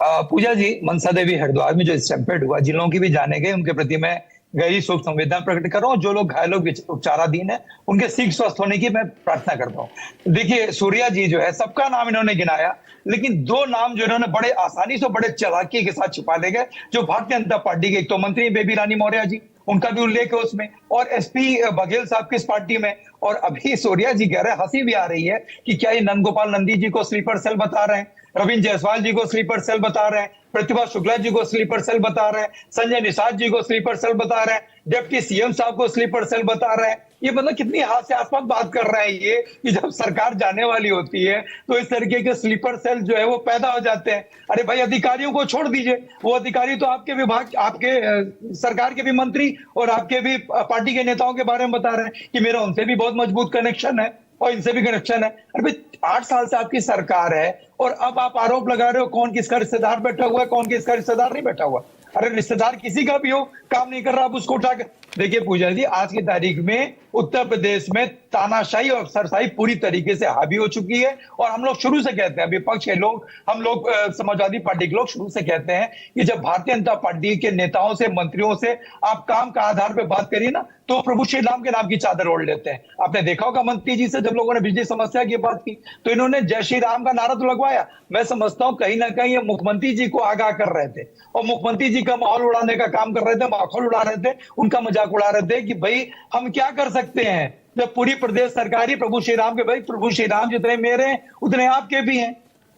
पूजा जी, मनसा देवी हरिद्वार में जो स्टैम्पेड हुआ, जिन लोगों की भी जाने गए उनके प्रति मैं गहरी शोक संवेदना प्रकट कर रहा हूँ। जो लोग घायलों के उपचाराधीन है, उनके शीघ्र स्वस्थ होने की मैं प्रार्थना करता हूँ। देखिए, सूर्या जी जो है, सबका नाम इन्होंने गिनाया, लेकिन दो नाम जो इन्होंने बड़े आसानी से, बड़े चालाकी के साथ छिपा ले गए, जो भारतीय जनता पार्टी के, एक तो मंत्री बेबी रानी मौर्य जी, उनका भी उल्लेख है उसमें, और एसपी बघेल साहब किस पार्टी में। और अभी सूर्या जी कह रहे हैं, हंसी भी आ रही है कि क्या ये नंदगोपाल नंदी जी को स्लीपर सेल बता रहे हैं, रविंद्र जायसवाल जी को स्लीपर सेल बता रहे हैं, प्रतिभा शुक्ला जी को स्लीपर सेल बता रहे हैं, संजय निषाद जी को स्लीपर सेल बता रहे हैं, डिप्टी सीएम साहब को स्लीपर सेल बता रहे हैं। ये मतलब कितनी हास्यास्पद बात कर रहे हैं ये, कि जब सरकार जाने वाली होती है तो इस तरीके के स्लीपर सेल जो है वो पैदा हो जाते हैं। अरे भाई, अधिकारियों को छोड़ दीजिए, वो अधिकारी तो आपके विभाग, आपके सरकार के भी मंत्री और आपके भी पार्टी के नेताओं के बारे में बता रहे हैं कि मेरा उनसे भी बहुत मजबूत कनेक्शन है और इनसे भी कनेक्शन है। अरे भाई, 8 साल से आपकी सरकार है और अब आप आरोप लगा रहे हो कौन किसका रिश्तेदार बैठा हुआ है, कौन किसका रिश्तेदार नहीं बैठा हुआ। अरे रिश्तेदार किसी का भी हो, काम नहीं कर रहा, आप उसको उठा कर देखिए। पूजा जी, आज की तारीख में उत्तर प्रदेश में तानाशाही और अफसरशाही पूरी तरीके से हावी हो चुकी है। और हम लोग शुरू से कहते हैं, विपक्ष के लोग, हम लोग समाजवादी पार्टी के लोग शुरू से कहते हैं कि जब भारतीय जनता पार्टी के नेताओं से, मंत्रियों से आप काम का आधार पर बात करिए ना, तो प्रभु श्री राम के नाम की चादर ओढ़ लेते हैं। आपने देखा होगा मंत्री जी से जब लोगों ने बिजली समस्या की बात की तो इन्होंने जय श्री राम का नारा तो लगवाया। मैं समझता हूं कहीं ना कहीं ये मुख्यमंत्री जी को आगाह कर रहे थे और मुख्यमंत्री जी का माहौल उड़ाने का काम कर रहे थे, माहौल उड़ा रहे थे, उनका मजाक उड़ा रहे थे कि भाई हम क्या कर सकते हैं जब पूरी प्रदेश सरकार ही प्रभु श्री राम के, भाई प्रभु श्री राम जितने मेरे हैं उतने आपके भी हैं,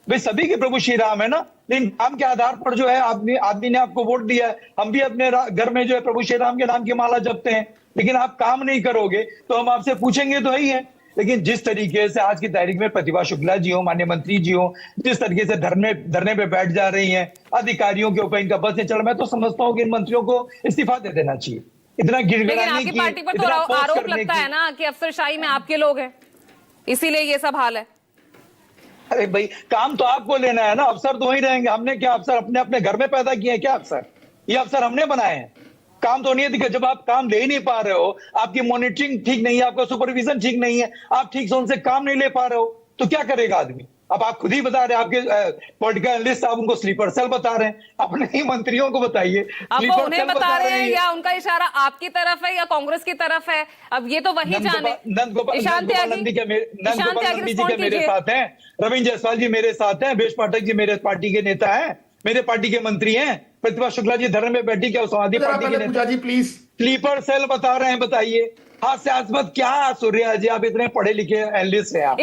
भाई सभी के प्रभु श्री राम है ना। लेकिन काम के आधार पर जो है आदमी ने आपको वोट दिया है, हम भी अपने घर में जो है प्रभु श्री राम के नाम की माला जपते हैं, लेकिन आप काम नहीं करोगे तो हम आपसे पूछेंगे तो ही है। लेकिन जिस तरीके से आज की तारीख में प्रतिभा शुक्ला जी हो, माननीय मंत्री जी हो, जिस तरीके से धरने पे बैठ जा रही हैं, अधिकारियों के ऊपर इनका बस नहीं चल, मैं तो समझता हूँ कि इन मंत्रियों को इस्तीफा दे देना चाहिए। इतना गिड़गिड़ाने की, पार्टी पर तो आरोप लगता है ना कि अफसरशाही में आपके लोग हैं, इसीलिए ये सब हाल है। अरे भाई, काम तो आपको लेना है ना, अफसर तो वही रहेंगे। हमने क्या अफसर अपने अपने घर में पैदा किए हैं क्या अफसर? ये अफसर हमने बनाए हैं। काम तो नहीं है। जब आप काम ले ही नहीं पा रहे हो, आपकी मॉनिटरिंग ठीक नहीं है, आपका सुपरविजन ठीक नहीं है, आप ठीक से उनसे काम नहीं ले पा रहे हो, तो क्या करेगा आदमी? अब आप खुद ही बता रहे हैं, आपके पॉलिटिकल एनालिस्ट आप उनको स्लीपर सेल बता रहे हैं, अपने ही मंत्रियों को बताइए। आप उन्हें बता रहे हैं या उनका इशारा आपकी तरफ है या कांग्रेस की तरफ है? अब ये तो वही जाने। नंदगोपाल नंदी जी के मेरे साथ हैं, रविंद्र जायसवाल जी मेरे साथ हैं, भेष पाठक जी मेरे पार्टी के नेता हैं, मेरे पार्टी के मंत्री हैं, प्रतिभा शुक्ला जी धरने में बैठी, क्या समाजवादी पार्टी के नेता जी? प्लीज स्लीपर सेल बता रहे हैं, बताइए। हास्यास्पद क्या सूर्या जी, आप इतने पढ़े लिखे एनालिस्ट हैं आप।